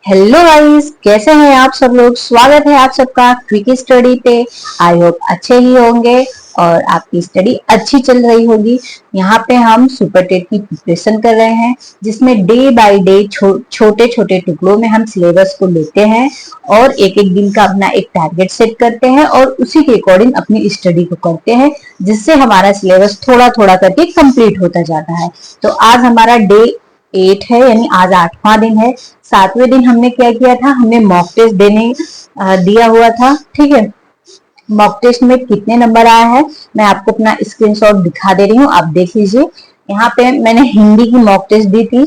Hello guys, कैसे हैं आप सब लोग। स्वागत है आप सबका क्विक स्टडी पे। आई होप अच्छे ही होंगे और आपकी स्टडी अच्छी चल रही होगी। यहाँ पे हम सुपर टेट की प्रिपरेशन कर रहे हैं, जिसमें डे बाय डे छोटे छोटे टुकड़ों में हम सिलेबस को लेते हैं और एक एक दिन का अपना एक टारगेट सेट करते हैं और उसी के अकॉर्डिंग अपनी स्टडी को करते हैं, जिससे हमारा सिलेबस थोड़ा थोड़ा करके कंप्लीट होता जाता है। तो आज हमारा डे 8 है, यानी आज 8वां दिन है। 7वें दिन हमने क्या किया था, हमने मॉक टेस्ट देने दिया हुआ था। ठीक है, मॉक टेस्ट में कितने नंबर आया है मैं आपको अपना स्क्रीनशॉट दिखा दे रही हूँ, आप देख लीजिए। यहाँ पे मैंने हिंदी की मॉक टेस्ट दी थी,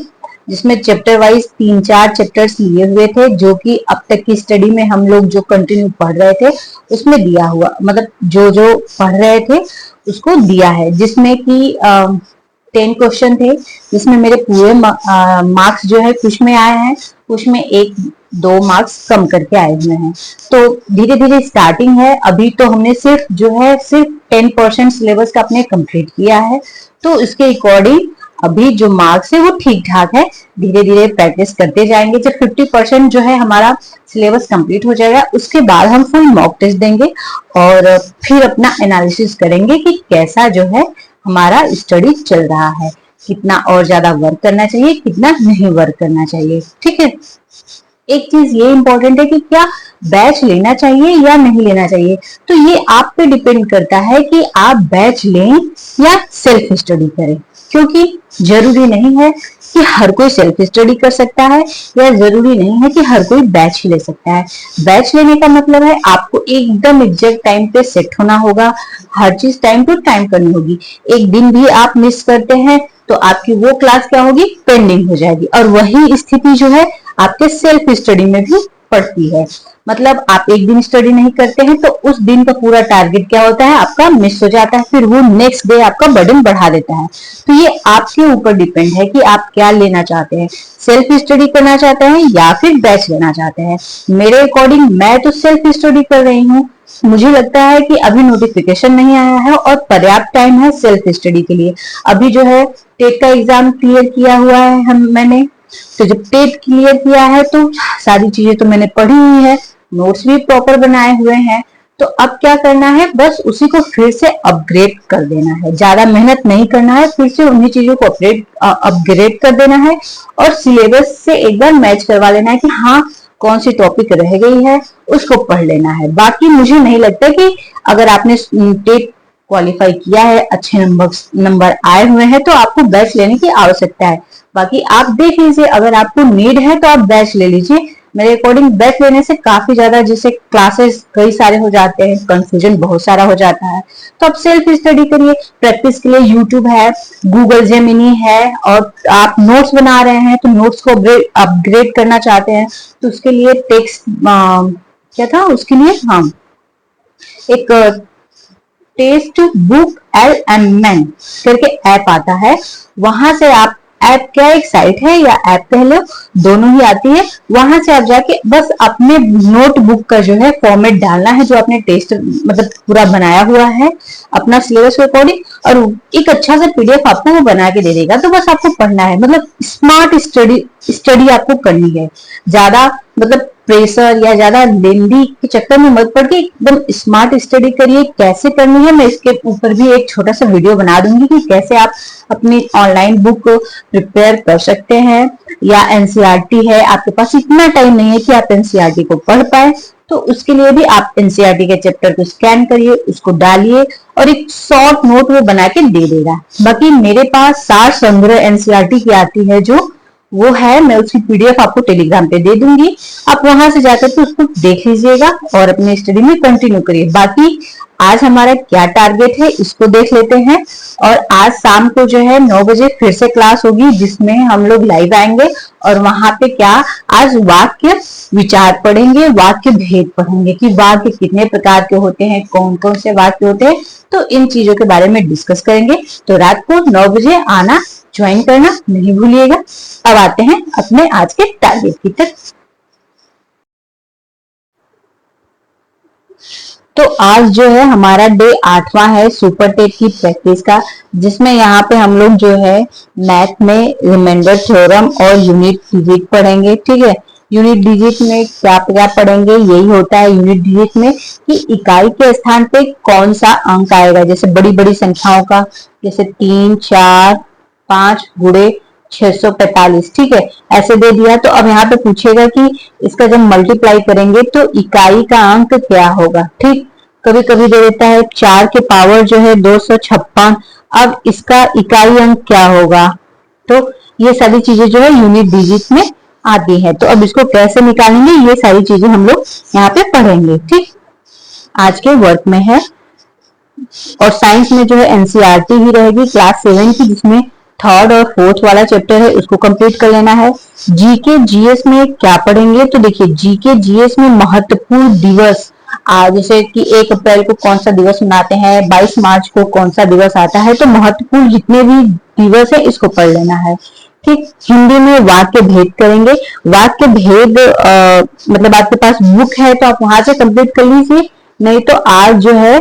जिसमें चैप्टर वाइज 3-4 चैप्टर्स लिए हुए थे, जो कि अब तक की स्टडी में हम लोग जो कंटिन्यू पढ़ रहे थे उसमें दिया हुआ, मतलब जो जो पढ़ रहे थे उसको दिया है, जिसमें कि 10 क्वेश्चन थे, जिसमें मेरे पूरे मार्क्स जो है कुछ में आए हैं, कुछ में 1-2 मार्क्स कम करके आए हुए हैं। तो धीरे धीरे स्टार्टिंग है, अभी तो हमने सिर्फ 10% सिलेबस का अपने कंप्लीट किया है। तो इसके अकॉर्डिंग अभी जो मार्क्स है वो ठीक ठाक है, धीरे धीरे प्रैक्टिस करते जाएंगे। जब 50% जो है हमारा सिलेबस कंप्लीट हो जाएगा, उसके बाद हम फुल मॉक टेस्ट देंगे और फिर अपना एनालिसिस करेंगे कि कैसा जो है हमारा स्टडी चल रहा है, कितना और ज्यादा वर्क करना चाहिए, कितना नहीं वर्क करना चाहिए। ठीक है, एक चीज ये इंपॉर्टेंट है कि क्या बैच लेना चाहिए या नहीं लेना चाहिए। तो ये आप पे डिपेंड करता है कि आप बैच लें या सेल्फ स्टडी करें, क्योंकि जरूरी नहीं है कि हर कोई सेल्फ स्टडी कर सकता है, या जरूरी नहीं है कि हर कोई बैच ही ले सकता है। बैच लेने का मतलब है आपको एकदम एग्जैक्ट टाइम पे सेट होना होगा, हर चीज टाइम टू टाइम करनी होगी। एक दिन भी आप मिस करते हैं तो आपकी वो क्लास क्या होगी, पेंडिंग हो जाएगी। और वही स्थिति जो है आपके सेल्फ स्टडी में भी पड़ती है। मतलब आप एक दिन स्टडी नहीं करते हैं तो उस दिन का पूरा टारगेट क्या होता है, आपका मिस हो जाता है, फिर वो नेक्स्ट डे आपका बर्डन बढ़ा देता है। तो ये आपके ऊपर डिपेंड है कि आप क्या लेना चाहते हैं, सेल्फ स्टडी करना चाहते हैं या फिर बैच लेना चाहते हैं। मेरे अकॉर्डिंग मैं तो सेल्फ स्टडी कर रही हूँ। मुझे लगता है कि अभी नोटिफिकेशन नहीं आया है और पर्याप्त टाइम है सेल्फ स्टडी के लिए। अभी जो है टेट का एग्जाम क्लियर किया हुआ है मैंने, तो जब टेट क्लियर किया है तो सारी चीजें तो मैंने पढ़ी हुई है, नोट्स भी प्रॉपर बनाए हुए हैं। तो अब क्या करना है, बस उसी को फिर से अपग्रेड कर देना है, ज्यादा मेहनत नहीं करना है, फिर से उन्हीं चीजों को अपग्रेड कर देना है और सिलेबस से एक बार मैच करवा लेना है कि हाँ कौन सी टॉपिक रह गई है उसको पढ़ लेना है। बाकी मुझे नहीं लगता कि अगर आपने टेट क्वालिफाई किया है, अच्छे नंबर आए हुए हैं, तो आपको बैच लेने की आवश्यकता है। बाकी आप देख लीजिए, अगर आपको नीड है तो आप बैच ले लीजिए। मेरे अकॉर्डिंग बैच लेने से काफी ज्यादा, जैसे क्लासेस कई सारे हो जाते हैं, कंफ्यूजन बहुत सारा हो जाता है। तो आप सेल्फ स्टडी करिए, प्रैक्टिस के लिए यूट्यूब है, गूगल जेमिनी है, और आप नोट्स बना रहे हैं तो नोट्स को अपग्रेड करना चाहते हैं तो उसके लिए टेक्स्ट क्या था उसके लिए, हाँ, एक टेस्ट बुक LMN करके ऐप आता है। वहां से आप, ऐप क्या एक साइट है या ऐप कह लो, दोनों ही आती है। वहां से आप जाके बस अपने नोटबुक का जो है फॉर्मेट डालना है, जो आपने टेस्ट मतलब पूरा बनाया हुआ है अपना सिलेबस के अकॉर्डिंग, और एक अच्छा सा PDF आपको वो बना के दे देगा। तो बस आपको पढ़ना है, मतलब स्मार्ट स्टडी आपको करनी है। ज्यादा मतलब प्रेशर या ज्यादा लेंदी के चक्कर में मत पड़ के एकदम स्मार्ट स्टडी करिए। कैसे करनी है मैं इसके ऊपर भी एक छोटा सा वीडियो बना दूंगी कि कैसे आप अपनी ऑनलाइन बुक प्रिपेयर कर सकते हैं। या NCERT है, आपके पास इतना टाइम नहीं है कि आप NCERT को पढ़ पाए, तो उसके लिए भी आप NCERT के चैप्टर को स्कैन करिए, उसको डालिए और एक शॉर्ट नोट वो बना के दे देगा। बाकी मेरे पास सार संग्रह NCERT की आती है, जो वो है, मैं उसकी PDF आपको टेलीग्राम पे दे दूंगी, आप वहां से जाकर के उसको देख लीजिएगा और अपनी स्टडी में कंटिन्यू करिए। बाकी आज हमारा क्या टारगेट है इसको देख लेते हैं। और आज शाम को जो है 9 बजे फिर से क्लास होगी, जिसमें हम लोग लाइव आएंगे और वहां पे क्या, आज वाक्य विचार पढ़ेंगे, वाक्य भेद पढ़ेंगे कि वाक्य कितने प्रकार के होते हैं, कौन कौन से वाक्य होते हैं, तो इन चीजों के बारे में डिस्कस करेंगे। तो रात को 9 बजे आना, ज्वाइन करना नहीं भूलिएगा। अब आते हैं अपने आज के टारगेट की तरफ। तो आज जो है हमारा डे 8वां है सुपर टेट की प्रैक्टिस का, जिसमें यहाँ पे हम लोग जो है मैथ में रिमाइंडर थ्योरम और यूनिट फिजिक्स पढ़ेंगे। ठीक है, यूनिट डिजिट में क्या क्या पढ़ेंगे, यही होता है यूनिट डिजिट में कि इकाई के स्थान पे कौन सा अंक आएगा। जैसे बड़ी बड़ी संख्याओं का, जैसे 3, 4, 5 गुणे 645, ठीक है, ऐसे दे दिया। तो अब यहाँ पे पूछेगा कि इसका जब मल्टीप्लाई करेंगे तो इकाई का अंक क्या होगा। ठीक, कभी कभी दे देता है 4 के पावर जो है 256, अब इसका इकाई अंक क्या होगा। तो ये सारी चीजें जो है यूनिट डिजिट में आती है। तो अब इसको कैसे निकालेंगे, ये सारी चीजें हम लोग यहाँ पे पढ़ेंगे। ठीक, आज के वर्क में है। और साइंस में जो है एनसीईआरटी भी रहेगी क्लास 7 की, जिसमें थर्ड और फोर्थ वाला चैप्टर है, उसको कंप्लीट कर लेना है। जीके जीएस में क्या पढ़ेंगे, तो देखिए जीके जीएस में महत्वपूर्ण दिवस, जैसे कि 1 अप्रैल को कौन सा दिवस मनाते हैं, 22 मार्च को कौन सा दिवस आता है, तो महत्वपूर्ण जितने भी दिवस है इसको पढ़ लेना है। ठीक, हिंदी में वाक्य भेद करेंगे। वाक्य भेद मतलब आपके पास बुक है तो आप वहां से कंप्लीट कर लीजिए, नहीं तो आज जो है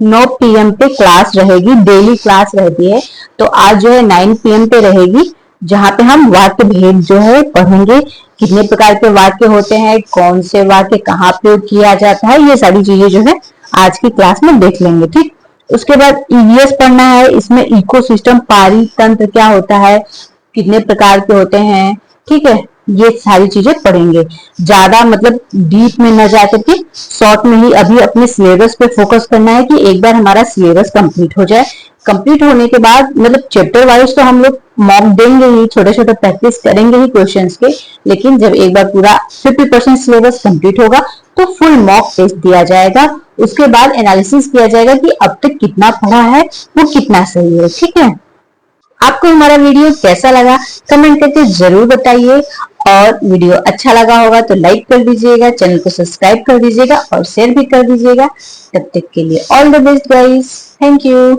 9 PM पे क्लास रहेगी, डेली क्लास रहती है, तो आज जो है 9 PM पे रहेगी, जहां पे हम वाक्य भेद जो है पढ़ेंगे। कितने प्रकार के वाक्य होते हैं, कौन से वाक्य कहाँ प्रयोग किया जाता है, ये सारी चीजें जो है आज की क्लास में देख लेंगे। ठीक, उसके बाद ईवीएस पढ़ना है। इसमें इकोसिस्टम पारितंत्र क्या होता है, कितने प्रकार के होते हैं, ठीक है, ये सारी चीजें पढ़ेंगे। ज्यादा मतलब डीप में न जाकर के शॉर्ट में ही अभी अपने सिलेबस पे फोकस करना है कि एक बार हमारा सिलेबस कंप्लीट हो जाए। कंप्लीट होने के बाद मतलब चैप्टर वाइज तो हम लोग मॉक देंगे ही, छोटे छोटे प्रैक्टिस करेंगे ही क्वेश्चंस के, लेकिन जब एक बार पूरा 50% सिलेबस कंप्लीट होगा तो फुल मॉक टेस्ट दिया जाएगा। उसके बाद एनालिसिस किया जाएगा कि अब तक कितना पढ़ा है, वो कितना सही है। ठीक है, आपको हमारा वीडियो कैसा लगा कमेंट करके जरूर बताइए, और वीडियो अच्छा लगा होगा तो लाइक कर दीजिएगा, चैनल को सब्सक्राइब कर दीजिएगा और शेयर भी कर दीजिएगा। तब तक के लिए all the best guys, thank you.